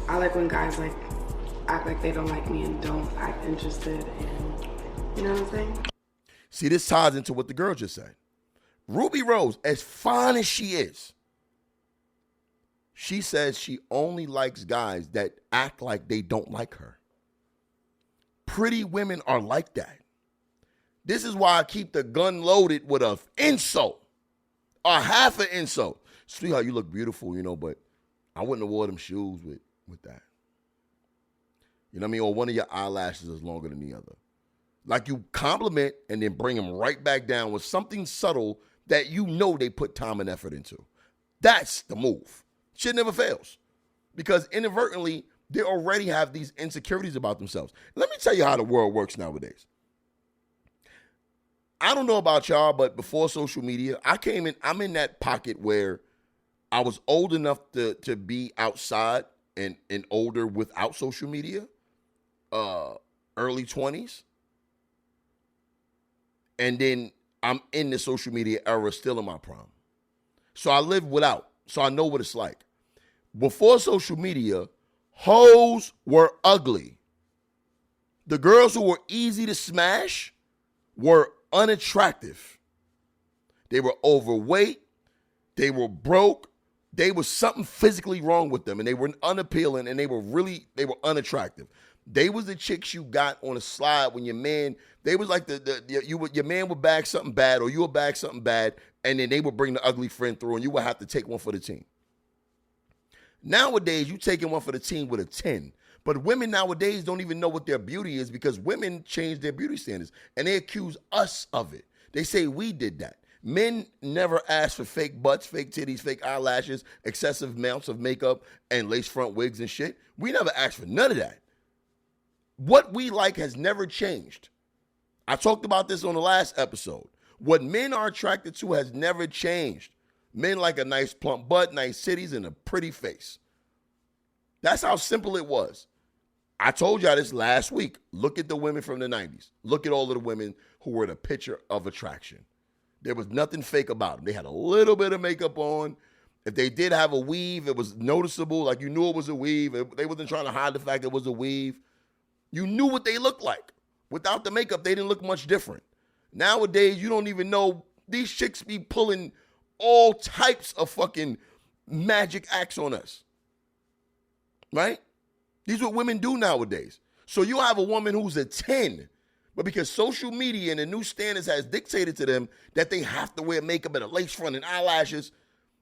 [SPEAKER 14] I like when guys, like, act like they don't like me and don't act interested in, you know what I'm saying?
[SPEAKER 1] See, this ties into what the girl just said. Ruby Rose, as fine as she is, she says she only likes guys that act like they don't like her. Pretty women are like that. This is why I keep the gun loaded with an insult, or half an insult. Sweetheart, you look beautiful, you know, but I wouldn't have wore them shoes with that. You know what I mean? Or one of your eyelashes is longer than the other. Like, you compliment and then bring them right back down with something subtle that you know they put time and effort into. That's the move. Shit never fails. Because inadvertently, they already have these insecurities about themselves. Let me tell you how the world works nowadays. I don't know about y'all, but before social media, I'm in that pocket where I was old enough to be outside and older without social media, early 20s. And then I'm in the social media era, still in my prime. So I live without, so I know what it's like. Before social media, hoes were ugly. The girls who were easy to smash were unattractive. They were overweight. They were broke. There was something physically wrong with them, and they were unappealing, and they were unattractive. They was the chicks you got on a slide when your man, they was like your man would bag something bad, or you would bag something bad, and then they would bring the ugly friend through, and you would have to take one for the team. Nowadays, you taking one for the team with a 10. But women nowadays don't even know what their beauty is, because women change their beauty standards, and they accuse us of it. They say we did that. Men never ask for fake butts, fake titties, fake eyelashes, excessive amounts of makeup, and lace front wigs and shit. We never asked for none of that. What we like has never changed. I talked about this on the last episode. What men are attracted to has never changed. Men like a nice plump butt, nice titties, and a pretty face. That's how simple it was. I told y'all this last week. Look at the women from the 90s. Look at all of the women who were the picture of attraction. There was nothing fake about them. They had a little bit of makeup on. If they did have a weave, it was noticeable. Like, you knew it was a weave. They wasn't trying to hide the fact it was a weave. You knew what they looked like. Without the makeup, they didn't look much different. Nowadays, you don't even know. These chicks be pulling all types of fucking magic acts on us. Right? These are what women do nowadays. So you have a woman who's a 10, but because social media and the new standards has dictated to them that they have to wear makeup and a lace front and eyelashes,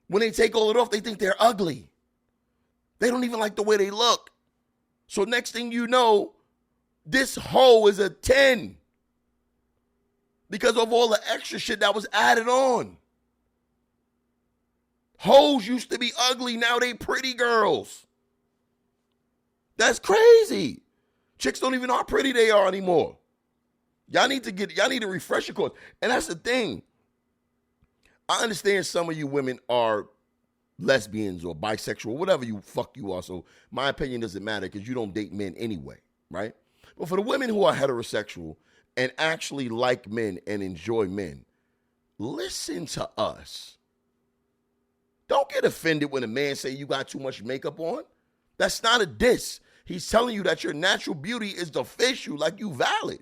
[SPEAKER 1] when they take all it off, they think they're ugly. They don't even like the way they look. So next thing you know, this hoe is a 10 because of all the extra shit that was added on. Hoes used to be ugly, now they pretty girls. That's crazy. Chicks don't even know how pretty they are anymore. Y'all need to refresh your course. And that's the thing. I understand some of you women are lesbians or bisexual, whatever you are. So my opinion doesn't matter because you don't date men anyway, right? But for the women who are heterosexual and actually like men and enjoy men, listen to us. Don't get offended when a man say you got too much makeup on. That's not a diss. He's telling you that your natural beauty is the issue, like you valid.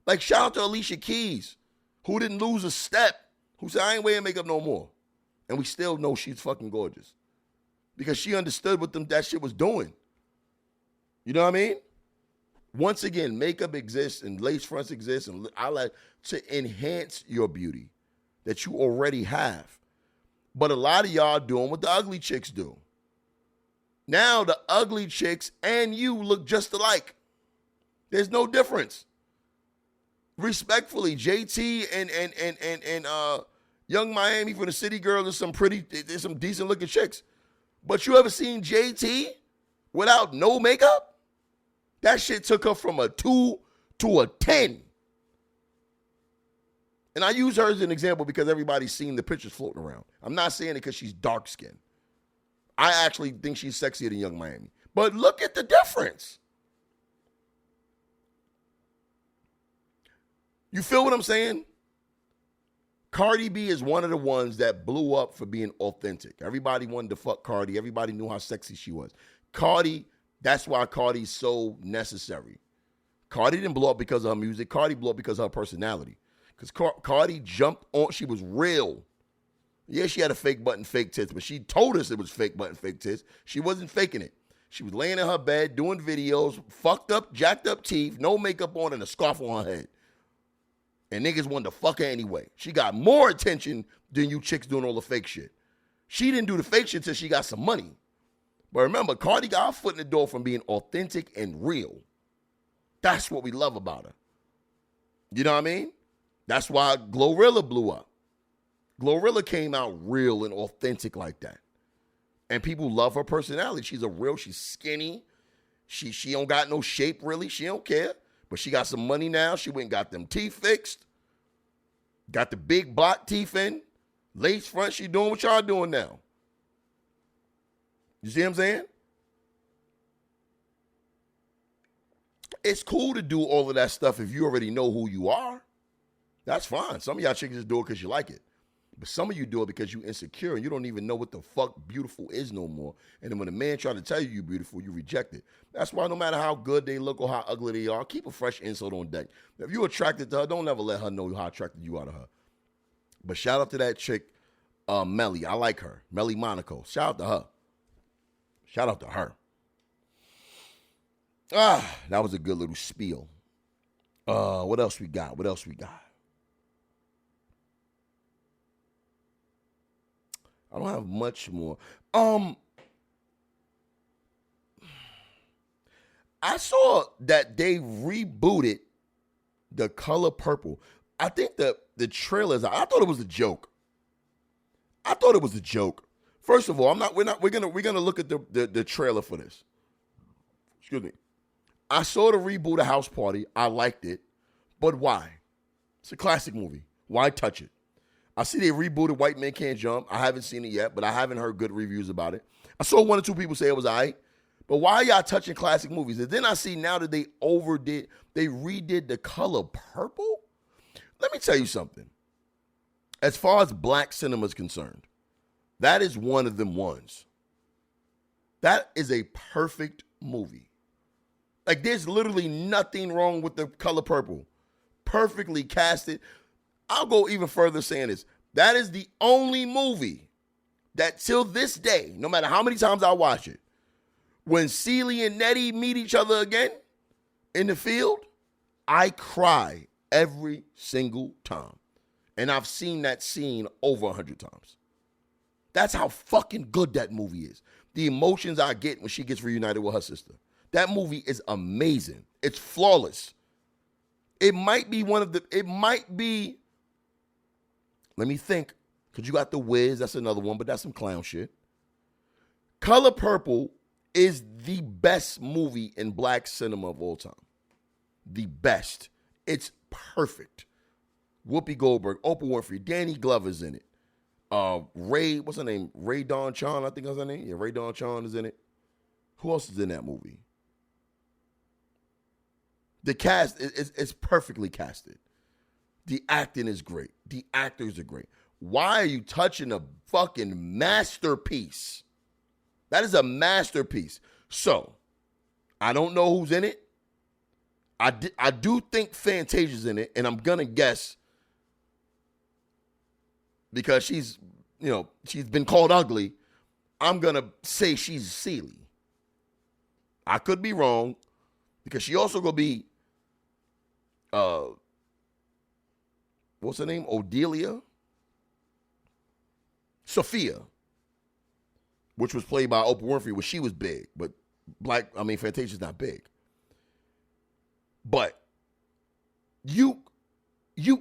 [SPEAKER 1] Like shout out to Alicia Keys, who didn't lose a step, who said, I ain't wearing makeup no more. And we still know she's fucking gorgeous. Because she understood what that shit was doing. You know what I mean? Once again, makeup exists and lace fronts exist, and I like to enhance your beauty that you already have. But a lot of y'all doing what the ugly chicks do. Now the ugly chicks and you look just alike. There's no difference. Respectfully, JT and Young Miami from the City Girl, there's some decent looking chicks. But you ever seen JT without no makeup? That shit took her from a 2 to a 10. And I use her as an example because everybody's seen the pictures floating around. I'm not saying it because she's dark skinned. I actually think she's sexier than Young Miami. But look at the difference. You feel what I'm saying? Cardi B is one of the ones that blew up for being authentic. Everybody wanted to fuck Cardi. Everybody knew how sexy she was. Cardi, that's why Cardi's so necessary. Cardi didn't blow up because of her music. Cardi blew up because of her personality. Because Cardi jumped on, she was real. Yeah, she had a fake butt and fake tits, but she told us it was fake butt and fake tits. She wasn't faking it. She was laying in her bed, doing videos, fucked up, jacked up teeth, no makeup on, and a scarf on her head. And niggas wanted to fuck her anyway. She got more attention than you chicks doing all the fake shit. She didn't do the fake shit until she got some money. But remember, Cardi got her foot in the door from being authentic and real. That's what we love about her. You know what I mean? That's why Glorilla blew up. Glorilla came out real and authentic like that. And people love her personality. She's skinny. She don't got no shape really. She don't care. But she got some money now. She went and got them teeth fixed. Got the big block teeth in. Lace front. She doing what y'all doing now. You see what I'm saying? It's cool to do all of that stuff if you already know who you are. That's fine. Some of y'all chicks just do it because you like it. But some of you do it because you're insecure and you don't even know what the fuck beautiful is no more. And then when a man try to tell you you're beautiful, you reject it. That's why no matter how good they look or how ugly they are, keep a fresh insult on deck. If you're attracted to her, don't ever let her know how attracted you are to her. But shout out to that chick, Melly. I like her. Melly Monaco. Shout out to her. Shout out to her. That was a good little spiel. What else we got? I don't have much more. I saw that they rebooted The Color Purple. I think the trailers, I thought it was a joke. First of all, we're gonna look at the trailer for this. Excuse me. I saw the reboot of House Party. I liked it. But why? It's a classic movie. Why touch it? I see they rebooted White Men Can't Jump. I haven't seen it yet, but I haven't heard good reviews about it. I saw 1 or 2 people say it was all right. But why are y'all touching classic movies? And then I see now that they redid The Color Purple. Let me tell you something. As far as black cinema is concerned, that is one of them ones. That is a perfect movie. Like, there's literally nothing wrong with The Color Purple. Perfectly casted. I'll go even further saying this. That is the only movie that till this day, no matter how many times I watch it, when Celie and Nettie meet each other again in the field, I cry every single time. And I've seen that scene over 100 times. That's how fucking good that movie is. The emotions I get when she gets reunited with her sister. That movie is amazing. It's flawless. It might be, let me think, because you got The Wiz, that's another one, but that's some clown shit. Color Purple is the best movie in black cinema of all time. The best. It's perfect. Whoopi Goldberg, Oprah Winfrey, Danny Glover's in it. Ray, what's her name? Ray Dawn Chon, I think that's her name. Yeah, Ray Dawn Chon is in it. Who else is in that movie? The cast is perfectly casted. The acting is great. The actors are great. Why are you touching a fucking masterpiece? That is a masterpiece. So, I don't know who's in it. I do think Fantasia's in it, and I'm gonna guess because she's been called ugly. I'm gonna say she's Celie. I could be wrong because she also gonna be what's her name? Odelia? Sophia, which was played by Oprah Winfrey when she was big, but Fantasia's not big. But you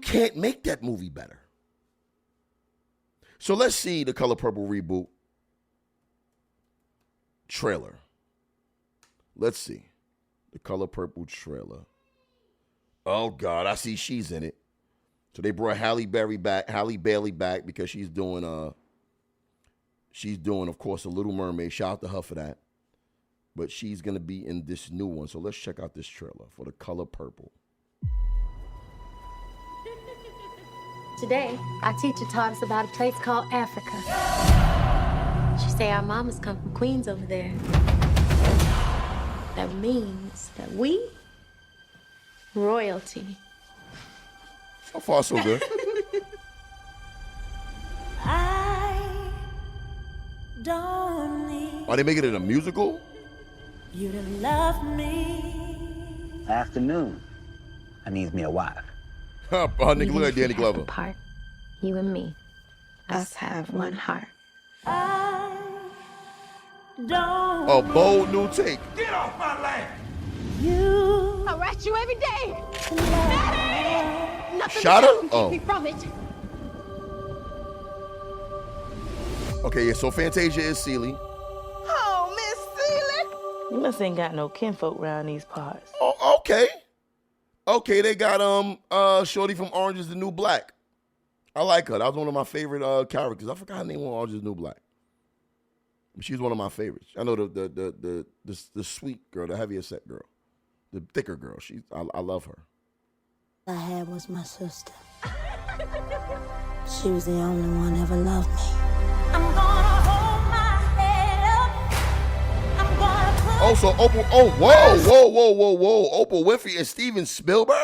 [SPEAKER 1] can't make that movie better. So let's see the Color Purple reboot trailer. Let's see the Color Purple trailer. Oh God, I see she's in it. So they brought Halle Bailey back because she's doing, of course, a Little Mermaid. Shout out to her for that. But she's going to be in this new one. So let's check out this trailer for The Color Purple.
[SPEAKER 13] Today, our teacher taught us about a place called Africa. She say our mamas come from Queens over there. That means that we, royalty.
[SPEAKER 1] So far, so good.
[SPEAKER 15] I don't need
[SPEAKER 1] Are they making it a musical?
[SPEAKER 15] you to love me.
[SPEAKER 16] Afternoon. I needs me a wife.
[SPEAKER 1] Nigga, look like Danny Glover.
[SPEAKER 13] Part, you and me, us have one heart.
[SPEAKER 15] I don't
[SPEAKER 1] A bold new take.
[SPEAKER 15] Get off my land. You
[SPEAKER 13] harass you every day. Nothing
[SPEAKER 1] Shot her?
[SPEAKER 13] can
[SPEAKER 1] Oh.
[SPEAKER 13] keep me from it.
[SPEAKER 1] Okay, yeah, so Fantasia is Celie.
[SPEAKER 17] Oh, Miss Celie. You must ain't got no kinfolk around these parts.
[SPEAKER 1] Oh, okay. Okay, they got Shorty from Orange is the New Black. I like her. That was one of my favorite characters. I forgot her name on Orange is the New Black. She's one of my favorites. I know the sweet girl, the heavier set girl, the thicker girl. I love her.
[SPEAKER 15] I had was my sister. She was the only one ever loved me. I'm gonna hold my head up. I'm gonna put
[SPEAKER 1] Oh, so Oprah. Oh, whoa. Oprah Winfrey and Steven Spielberg.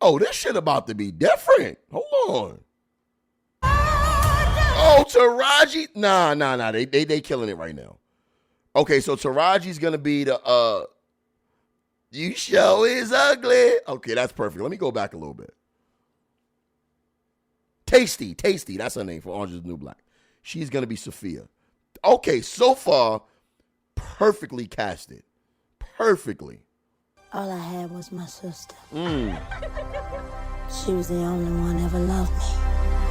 [SPEAKER 1] Oh, this shit about to be different. Hold on. Oh, Taraji. Nah. They killing it right now. Okay, so Taraji's gonna be the you show is ugly. Okay, that's perfect. Let me go back a little bit. Tasty. That's her name for Orange is the New Black. She's gonna be Sophia. Okay, so far, perfectly casted. Perfectly.
[SPEAKER 15] all I had was my sister.
[SPEAKER 1] Mm.
[SPEAKER 15] She was the only one ever loved me.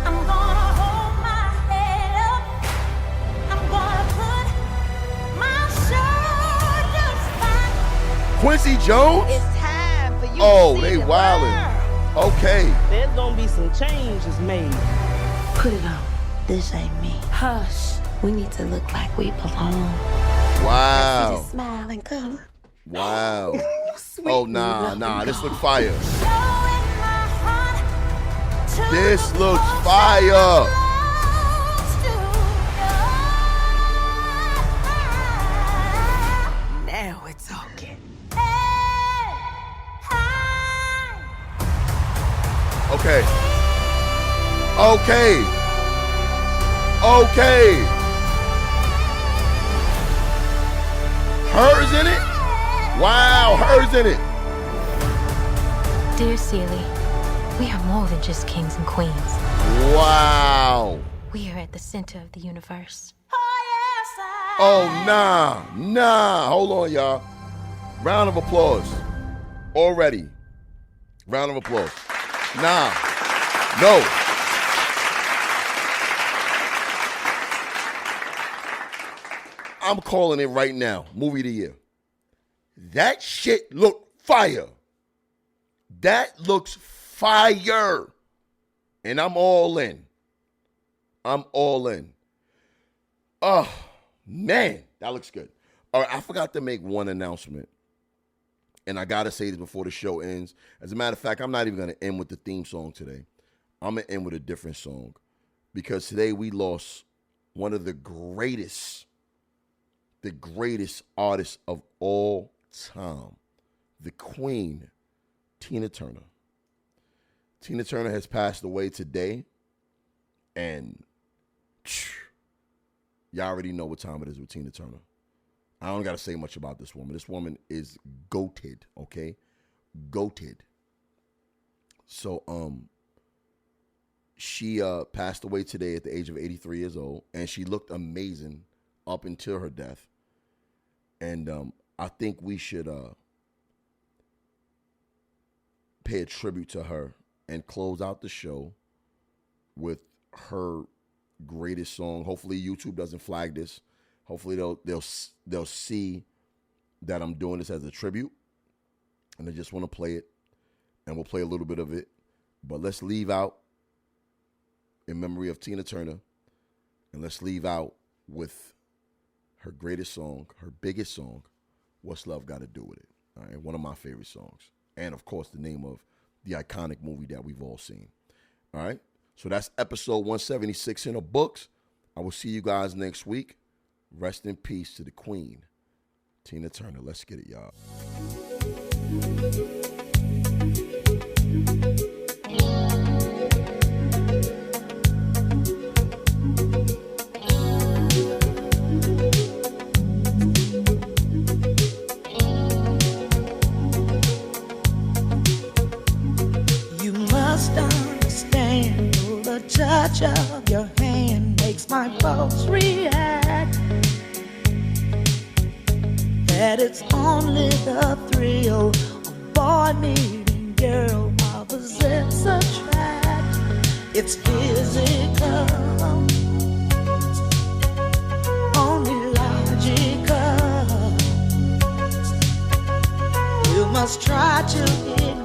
[SPEAKER 13] I'm gonna hold my head up. I'm gonna put my shoulders back.
[SPEAKER 1] Quincy Jones?
[SPEAKER 17] It's time for you
[SPEAKER 1] Oh,
[SPEAKER 17] to see
[SPEAKER 1] they
[SPEAKER 17] the
[SPEAKER 1] wildin'.
[SPEAKER 17] world.
[SPEAKER 1] Okay.
[SPEAKER 17] There's gonna be some changes made.
[SPEAKER 15] Put it on. This ain't me.
[SPEAKER 13] Hush.
[SPEAKER 15] We need to look like we belong.
[SPEAKER 1] Wow.
[SPEAKER 15] Just smile and color.
[SPEAKER 1] Wow. Oh, nah. This looks fire. This looks fire.
[SPEAKER 17] Now we're talking.
[SPEAKER 1] Okay. Hers in it? Wow, hers in it.
[SPEAKER 13] Dear Celie, we are more than just kings and queens.
[SPEAKER 1] Wow.
[SPEAKER 13] We are at the center of the universe.
[SPEAKER 1] Oh, nah. Hold on, y'all. Round of applause. Already. Round of applause. Nah. No. I'm calling it right now. Movie of the year. That shit look fire. That looks Fire. And I'm all in. I'm all in. Oh, man, that looks good. All right, I forgot to make one announcement. And I got to say this before the show ends. As a matter of fact, I'm not even going to end with the theme song today. I'm going to end with a different song. Because today we lost one of the greatest artists of all time. The Queen, Tina Turner. Tina Turner has passed away today. And y'all already know what time it is with Tina Turner. I don't got to say much about this woman. This woman is goated, okay? Goated. So, she passed away today at the age of 83 years old, and she looked amazing up until her death. And I think we should pay a tribute to her and close out the show with her greatest song. Hopefully YouTube doesn't flag this. Hopefully they'll see that I'm doing this as a tribute, and they just want to play it, and we'll play a little bit of it. But let's leave out in memory of Tina Turner, and let's leave out with her greatest song, her biggest song, What's Love Got to Do With It? All right, one of my favorite songs, and of course the name of the iconic movie that we've all seen. All right, so that's episode 176 in the books. I will see you guys next week. Rest in peace to the Queen, Tina Turner. Let's get it, y'all.
[SPEAKER 15] You must understand, the touch of your hand makes my pulse react. That it's only the thrill of boy meeting girl, opposites attract. It's physical, only logical. You must try to ignore